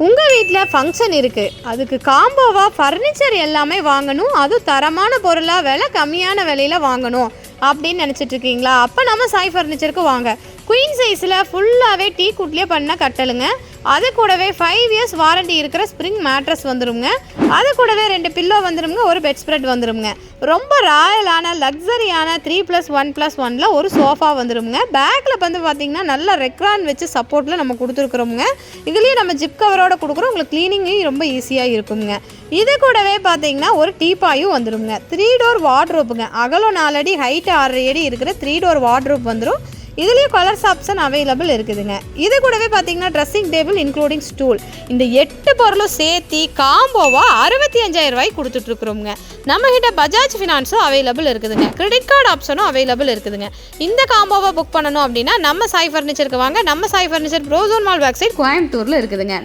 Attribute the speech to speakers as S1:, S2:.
S1: உங்கள் வீட்டில் ஃபங்க்ஷன் இருக்குது, அதுக்கு காம்போவாக ஃபர்னிச்சர் எல்லாமே வாங்கணும், அதுவும் தரமான பொருளாக விலை கம்மியான விலையில் வாங்கணும் அப்படின்னு நினச்சிட்ருக்கீங்களா? அப்போ நம்ம சாய் ஃபர்னிச்சருக்கு வாங்க. குயின் சைஸில் ஃபுல்லாகவே டீ குட்லேயே பண்ண கட்டலுங்க. அது கூடவே 5 இயர்ஸ் வாரண்டி இருக்கிற ஸ்ப்ரிங் மேட்ரஸ் வந்துடுங்க. அது கூடவே 2 பில்லோ வந்துடுங்க, ஒரு பெட் ஸ்ப்ரெட் வந்துடுங்க. ரொம்ப ராயலான லக்ஸரியான 3+1+1 ஒரு சோஃபா வந்துடுங்க. பேக்கில் வந்து பார்த்திங்கன்னா நல்ல ரெக்ரான் வச்சு சப்போர்ட்டில் நம்ம கொடுத்துருக்குறோமுங்க. இதுலேயே நம்ம ஜிப் கவரோட கொடுக்குறோம், உங்களுக்கு க்ளீனிங்கும் ரொம்ப ஈஸியாக இருக்குங்க. இது கூடவே பார்த்தீங்கன்னா ஒரு டீப்பாயும் வந்துடுங்க. 3 டோர் வார்ட்ரோப்புங்க. அகலம் 4 அடி, ஹைட்டு 6 அடி இருக்கிற 3 டோர் வார்ட்ரோப் வந்துடும். இதுலேயும் கலர்ஸ் ஆப்ஷன் அவைலபிள் இருக்குதுங்க. இது கூடவே பார்த்தீங்கன்னா ட்ரெஸ்ஸிங் டேபிள் இன்க்ளூடிங் ஸ்டூல், இந்த 8 பொருளும் சேர்த்து காம்போவாக 65,000 ரூபாய்க்கு கொடுத்துட்ருக்குறோங்க. நம்மகிட்ட பஜாஜ் ஃபினான்ஸும் அவைலபிள் இருக்குதுங்க, கிரெடிட் கார்டு ஆப்ஷனும் அவைலபிள் இருக்குதுங்க. இந்த காம்போவை புக் பண்ணணும் அப்படின்னா நம்ம சாய் ஃபர்னிச்சருக்கு வாங்க. நம்ம Sai furniture Prozone mall back side கோயம்புத்தூரில் இருக்குதுங்க.